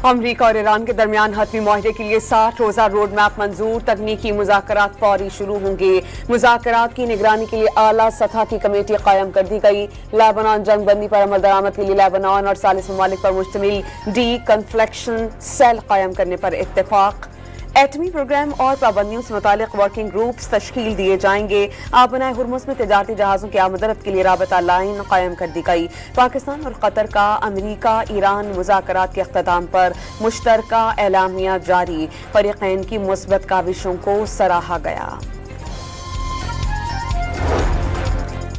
امریکہ اور ایران کے درمیان حتمی معاہدے کے لیے 60 روزہ روڈ میپ منظور، تکنیکی مذاکرات فوری شروع ہوں گے۔ مذاکرات کی نگرانی کے لیے اعلیٰ سطح کی کمیٹی قائم کر دی گئی۔ لیبنان جنگ بندی پر عمل درآمد کے لیے لیبنان اور ثالث ممالک پر مشتمل ڈی کنفلیکشن سیل قائم کرنے پر اتفاق۔ ایٹمی پروگرام اور پابندیوں سے متعلق ورکنگ گروپس تشکیل دیے جائیں گے۔ آبنائے ہرمز میں تجارتی جہازوں کی آمد و رفت کے لیے رابطہ لائن قائم کر دی گئی۔ پاکستان اور قطر کا امریکہ ایران مذاکرات کے اختتام پر مشترکہ اعلامیہ جاری، فریقین کی مثبت کاوشوں کو سراہا گیا۔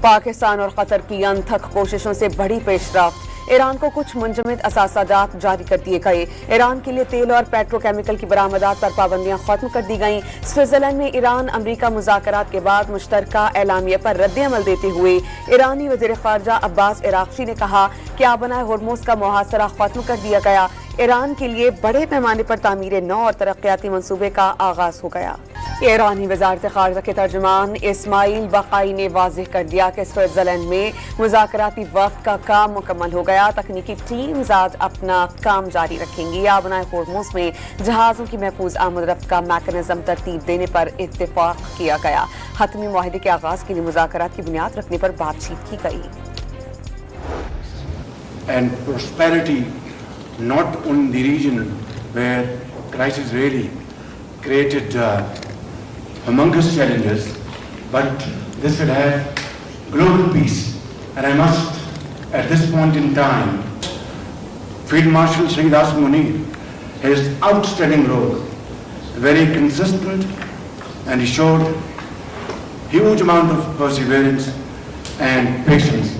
پاکستان اور قطر کی انتھک کوششوں سے بڑی پیش رفت، ایران کو کچھ منجمد اثاثہ جات جاری کر دیے گئے۔ ایران کے لیے تیل اور پیٹرو کیمیکل کی برآمدات پر پابندیاں ختم کر دی گئیں۔ سوئٹزرلینڈ میں ایران امریکہ مذاکرات کے بعد مشترکہ اعلامیہ پر رد عمل دیتے ہوئے ایرانی وزیر خارجہ عباس عراقچی نے کہا کہ آبنائے ہرمز کا محاصرہ ختم کر دیا گیا۔ ایران کے لیے بڑے پیمانے پر تعمیر نو اور ترقیاتی منصوبے کا آغاز ہو گیا۔ ایرانی وزارت خارجہ کے ترجمان اسماعیل بقائی نے واضح کر دیا کہ سوئٹزرلینڈ میں مذاکراتی وقت کا کام مکمل ہو گیا۔ تکنیکی ٹیمز آج اپنا کام جاری رکھیں گی۔ آبنائے ہرمز میں جہازوں کی محفوظ آمد و رفت کا میکانزم ترتیب دینے پر اتفاق کیا گیا۔ حتمی معاہدے کے آغاز کے لیے مذاکرات کی بنیاد رکھنے پر بات چیت کی گئی۔ And prosperity not only in the region where crisis really created humongous challenges, but this will have global peace. And I must, at this point in time, Field Marshal Sayyid Asim Munir, his outstanding role, very consistent, and he showed huge amount of perseverance and patience.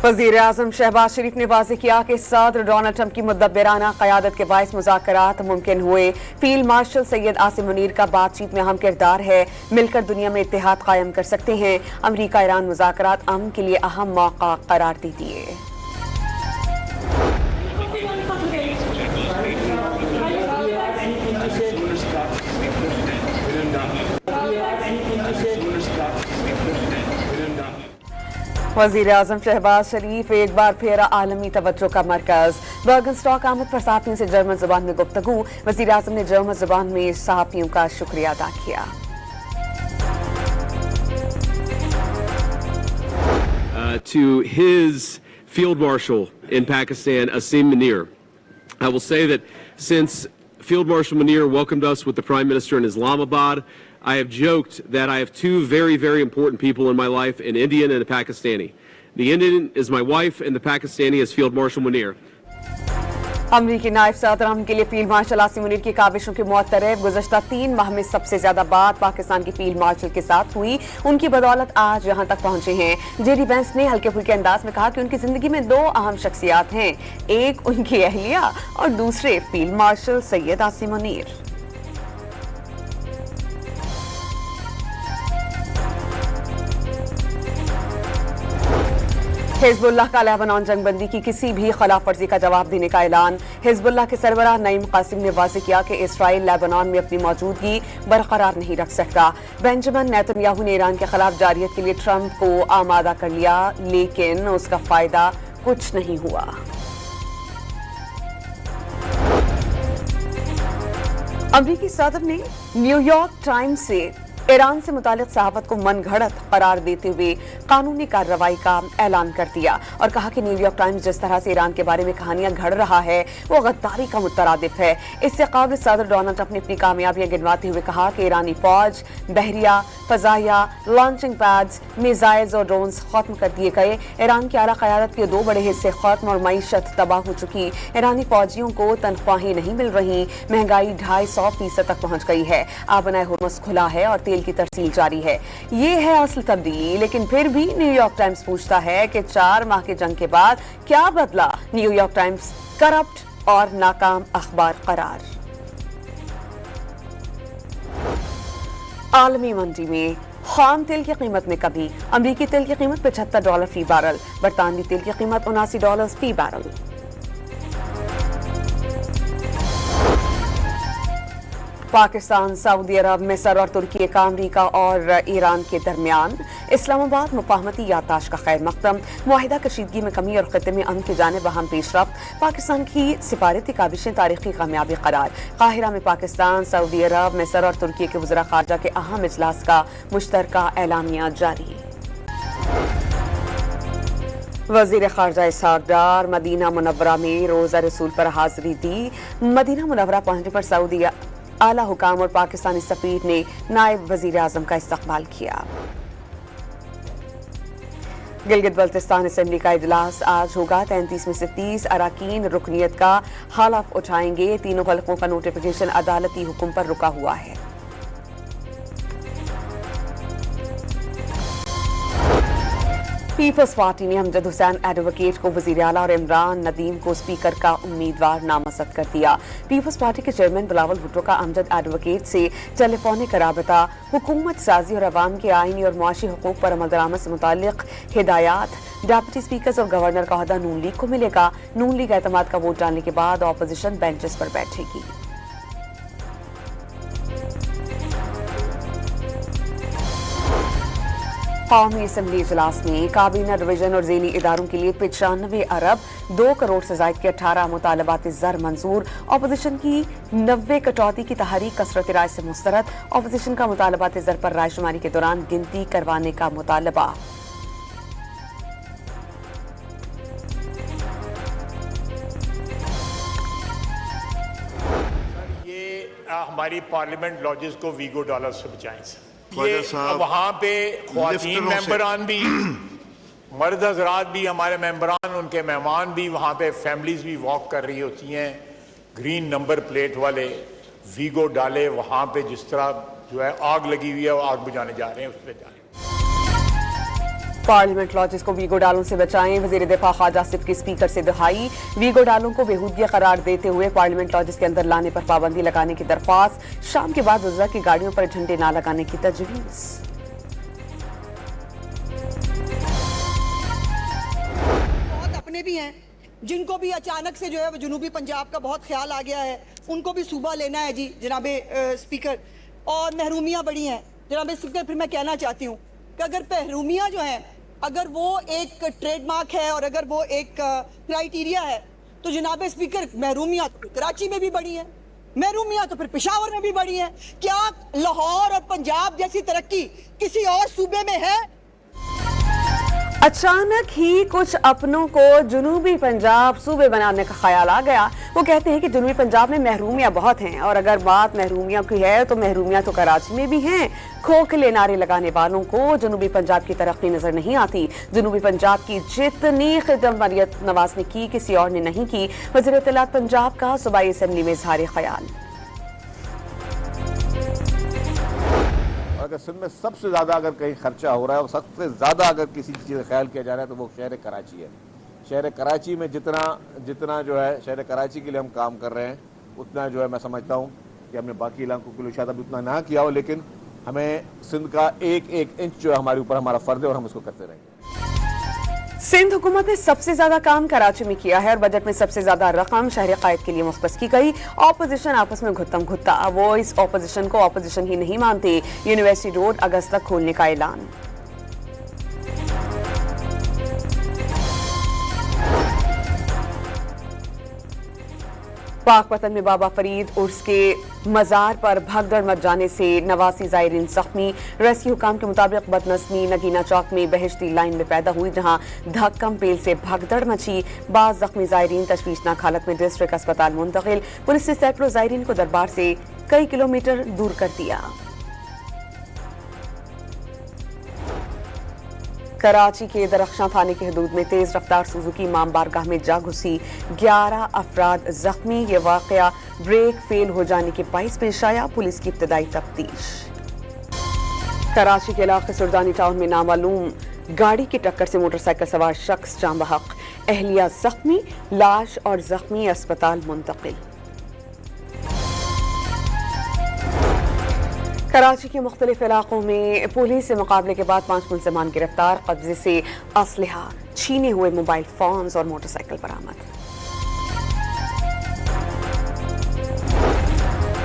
وزیر اعظم شہباز شریف نے واضح کیا کہ صدر Donald Trump کی مدبرانہ قیادت کے باعث مذاکرات ممکن ہوئے۔ فیلڈ مارشل سید عاصم منیر کا بات چیت میں اہم کردار ہے، مل کر دنیا میں اتحاد قائم کر سکتے ہیں۔ امریکہ ایران مذاکرات امن کے لیے اہم موقع قرار دیتی ہے۔ وزیر اعظم شہباز شریف ایک بار پھر عالمی توجہ کا مرکز۔ برگن اسٹاک آمد پر صحافیوں سے جرمن زبان میں گفتگو، وزیر اعظم نے جرمن زبان میں صحافیوں کا شکریہ ادا کیا۔ To his Field Marshal in Pakistan, Asim Munir, I will say that since Field Marshal Munir welcomed us with the Prime Minister in Islamabad, I have joked that I have two very, very important people in my life, an Indian and a Pakistani. The Indian is my wife and the Pakistani is Field Marshal Munir. امریکی نائب صدر امن کے لیے field marshal Asim Munir کی کاوشوں کے معترف، گزشتہ 3 ماہ میں سب سے زیادہ بات پاکستان کی فیلڈ مارشل کے ساتھ ہوئی، ان کی بدولت آج یہاں تک پہنچے ہیں۔ جے ڈی وینس نے ہلکے پھلکے انداز میں کہا کہ ان کی زندگی میں 2 اہم شخصیات ہیں، ایک ان کی اہلیہ اور دوسرے فیلڈ مارشل سید عاصم منیر۔ حزب اللہ کا لیبنان جنگ بندی کی کسی بھی خلاف ورزی کا جواب دینے کا اعلان۔ حزب اللہ کے سربراہ نعیم قاسم نے واضح کیا کہ اسرائیل لیبنان میں اپنی موجودگی برقرار نہیں رکھ سکتا۔ بنجمن نیتن یاہو نے ایران کے خلاف جارحیت کے لیے ٹرمپ کو آمادہ کر لیا، لیکن اس کا فائدہ کچھ نہیں ہوا۔ امریکی صدر نے نیو یارک ٹائمز سے ایران سے متعلق صحافت کو من گھڑت قرار دیتے ہوئے قانونی کارروائی کا اعلان کر دیا اور کہا کہ نیو یارک ٹائمز جس طرح سے ایران کے بارے میں کہانیاں گھڑ رہا ہے وہ غداری کا مترادف ہے۔ اس سے قبل صدر ڈونلڈ ٹرمپ نے اپنی کامیابیاں گنواتے ہوئے کہا کہ ایرانی فوج، بحریہ، فضائیہ، لانچنگ پیڈز، میزائلز اور ڈرونز ختم کر دیے گئے۔ ایران کی اعلیٰ قیادت کے 2 بڑے حصے ختم اور معیشت تباہ ہو چکی۔ ایرانی فوجیوں کو تنخواہیں نہیں مل رہی، مہنگائی 250% تک پہنچ گئی ہے۔ آبنائے ہرمز کھلا ہے اور تیل کی ترسیل جاری ہے۔ یہ ہے اصل تبدیلی، لیکن پھر بھی نیو یارک ٹائمز پوچھتا ہے کہ 4 ماہ کے جنگ کے بعد کیا بدلا؟ نیو یارک ٹائمز کرپٹ اور ناکام اخبار قرار۔ عالمی منڈی میں خام تیل کی قیمت میں کمی، امریکی تیل کی قیمت $75 فی بیرل، برطانوی تیل کی قیمت $79 فی بیرل۔ पाकिस्तान, सऊदी अरब, मिस्र और तुर्की का अमरीका और ईरान के दरमियान इस्लामाबाद मुफाहमती याददाश्त का खैर मकदम, मुआहिदा कशीदगी में कमी और खत्े में अमन की जानिब अहम पेशरफ्त, पाकिस्तान की सिफारती काबिशें तारीखी कामयाबी करार। काहिरा में पाकिस्तान, सऊदी अरब, मिस्र और तुर्की के वज़रा ख़ारजा के अहम इजलास का मुश्तरका एलामिया जारी। वज़ीर ख़ारजा इसहाक़ डार मदीना मुनव्वरा में रोज़ा रसूल पर हाज़िरी दी। मदीना मुनव्वरा पहुंचने पर सऊदी आला हुकाम और पाकिस्तानी सफ़ीर ने नायब वज़ीर आज़म का इस्तक़बाल किया। गिलगित बल्तिस्तान असेंबली का इजलास आज होगा। 33 में से 30 अरकान रुकनियत का हलफ उठाएंगे। तीनों हलकों का नोटिफिकेशन अदालती हुक्म पर रुका हुआ है। पीपल्स पार्टी ने अमजद हुसैन एडवोकेट को वज़ीर आला और इमरान नदीम को स्पीकर का उम्मीदवार नामज़द कर दिया। पीपल्स पार्टी के चेयरमैन बिलावल भुट्टो का अमजद एडवोकेट से टेलीफोनिक राबता, हुकूमत साजी और अवाम के आईनी और मुआशी हुकूक पर अमल दरामद से मुताल्लिक हिदायत, डिप्टी स्पीकर और गवर्नर का ओहदा नून लीग को मिलेगा। नून लीग एतमाद का वोट डालने के बाद अपोजिशन बेंचेस पर बैठेगी। कौमी असम्बली इजलास में काबीना डिवीजन और ज़ेली इदारों के लिए 95 अरब 2 करोड़ से ज़ायद के 18 मुतालबात ज़र मंजूर। अपोजिशन की 90 कटौती की तहरीक कसरत राय से मुस्तरद। अपोजिशन का मुतालबात ज़र पर रायशुमारी के दौरान गिनती करवाने का मुतालबा। ये हमारी पार्लियामेंट लॉजेस को वीगो डॉलर से बचाएं सर। ख्वाजा ये साहब, वहाँ पे ख्वातीन मेंबरान भी मर्द हजरात भी, हमारे मेंबरान, उनके मेहमान भी, वहाँ पे फैमिलीज भी वॉक कर रही होती हैं। ग्रीन नंबर प्लेट वाले वीगो डाले वहाँ पे, जिस तरह जो है आग लगी हुई है वो आग बुझाने जा रहे हैं, उस पर जा रहे हैं। पार्लियामेंट लॉजेस को वीगो डालों से बचाएं। वज़ीर दिफा ख्वाजा आसिफ की स्पीकर से दुहाई। वीगो डालों को बेहूदगी करार देते हुए पार्लियामेंट लॉजेस के अंदर लाने पर पाबंदी लगाने की दरख्वास्त। शाम के बाद वज़रा की गाड़ियों पर झंडे न लगाने की तजवीज़। बहुत अपने भी हैं जिनको भी अचानक से जो है वो जनूबी पंजाब का बहुत ख्याल आ गया है, उनको भी सूबा लेना है जी जनाबे स्पीकर। और महरूमियाँ बड़ी हैं जनाबे स्पीकर। फिर मैं कहना चाहती हूँ कि अगर महरूमियाँ जो हैं, अगर वो एक ट्रेडमार्क है और अगर वो एक क्राइटेरिया है, तो जनाब स्पीकर महरूमियाँ तो कराची में भी बढ़ी हैं, महरूमियाँ तो फिर पेशावर में भी बढ़ी हैं। क्या लाहौर और पंजाब जैसी तरक्की किसी और सूबे में है? अचानक ही कुछ अपनों को जनूबी पंजाब सूबे बनाने का ख्याल आ गया। वो कहते हैं कि जनूबी पंजाब में महरूमियाँ बहुत हैं, और अगर बात महरूमियाँ की है तो महरूमियाँ तो कराची में भी हैं। खोखले नारे लगाने वालों को जनूबी पंजाब की तरक्की नजर नहीं आती। जनूबी पंजाब की जितनी खिदमत मरियत नवाज ने की, किसी और ने नहीं की। वज़ीर इत्तलात पंजाब का सूबाई असम्बली में इज़हार ख्याल। अगर सिंध में सबसे ज़्यादा अगर कहीं खर्चा हो रहा है और सबसे ज़्यादा अगर किसी चीज़ का ख्याल किया जा रहा है तो वो शहर कराची है। शहर कराची में जितना जो है शहर कराची के लिए हम काम कर रहे हैं, उतना जो है मैं समझता हूँ कि हमने बाकी इलाकों के लिए शायद अभी उतना ना किया हो, लेकिन हमें सिंध का एक एक इंच जो है हमारे ऊपर हमारा फ़र्ज है और हम इसको करते रहेंगे। सिंध हुकूमत ने सबसे ज्यादा काम कराची में किया है और बजट में सबसे ज्यादा रकम शहर कायद के लिए मुख्तस की गई। ऑपोजिशन आपस में घुत्तम घुत्ता। वो इस ऑपोजिशन को ऑपोजिशन ही नहीं मानते। यूनिवर्सिटी रोड अगस्त तक खोलने का ऐलान। पाकपतन में बाबा फरीद उर्स के मज़ार पर भगदड़ मच जाने से 89 ज़ायरीन ज़ख्मी। रेस्क्यू हुकाम के मुताबिक बदनस्मी नगीना चौक में बहिश्ती लाइन में पैदा हुई, जहां धक्कम पेल से भगदड़ मची। बाज़ ज़ख्मी ज़ायरीन तशवीशनाक हालत में डिस्ट्रिक्ट अस्पताल मुंतकिल। पुलिस ने सैकड़ों ज़ायरीन को दरबार से कई किलोमीटर दूर कर दिया। कराची के दरख्शां थाने की हदूद में तेज रफ्तार सुजुकी इमाम बारगाह में जा घुसी, 11 अफराद जख्मी। ये वाकया ब्रेक फेल हो जाने के बाइस पेश आया। पुलिस की इब्तदाई तफ्तीश। कराची के इलाके सुरदानी टाउन में नामालूम गाड़ी की टक्कर से मोटरसाइकिल सवार शख्स जाँ बहक, अहलिया जख्मी। लाश और जख्मी अस्पताल मुंतकिल। कराची के मुख्तलिफ इलाकों में पुलिस से मुकाबले के बाद 5 मुलजमान गिरफ्तार। कब्जे से असलहा, छीने हुए मोबाइल फोन्स और मोटरसाइकिल बरामद।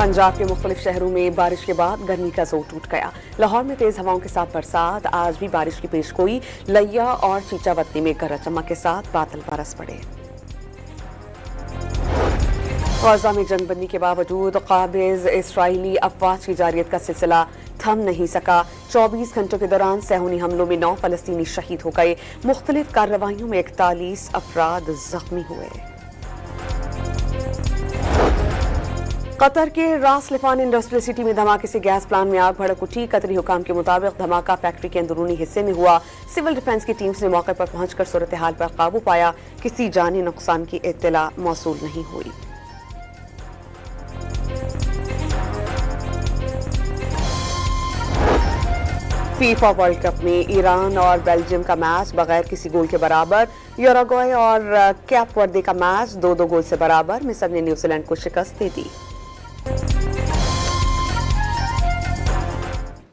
पंजाब के मुख्तलिफ शहरों में बारिश के बाद गर्मी का जोर टूट गया। लाहौर में तेज हवाओं के साथ बरसात, आज भी बारिश की पेशगोई। लिया और चीचावतनी में गरज चमक के साथ बादल बरस पड़े। गाजा में जंगबंदी के बावजूद काबिज इसराइली अफवाज की जारियत का सिलसिला थम नहीं सका। 24 घंटों के दौरान सेहूनी हमलों में 9 फलस्तीनी शहीद हो गए। मुख्तलिफ कार्रवाइयों में 41 अफराद जख्मी हुए। कतर के रास लिफान इंडस्ट्रियल सिटी में धमाके से गैस प्लांट में आग भड़क उठी। कतरी हुकाम के मुताबिक धमाका फैक्ट्री के अंदरूनी हिस्से में हुआ। सिविल डिफेंस की टीम्स ने मौके पर पहुंचकर सूरत हाल पर काबू पाया। किसी जानी नुकसान की इत्तला मौसूल नहीं हुई। फीफा वर्ल्ड कप में ईरान और बेल्जियम का मैच बगैर किसी गोल के बराबर। यूरुग्वे और कैप वर्दे का मैच 2-2 गोल से बराबर। मिस्र ने न्यूजीलैंड को शिकस्त दे दी।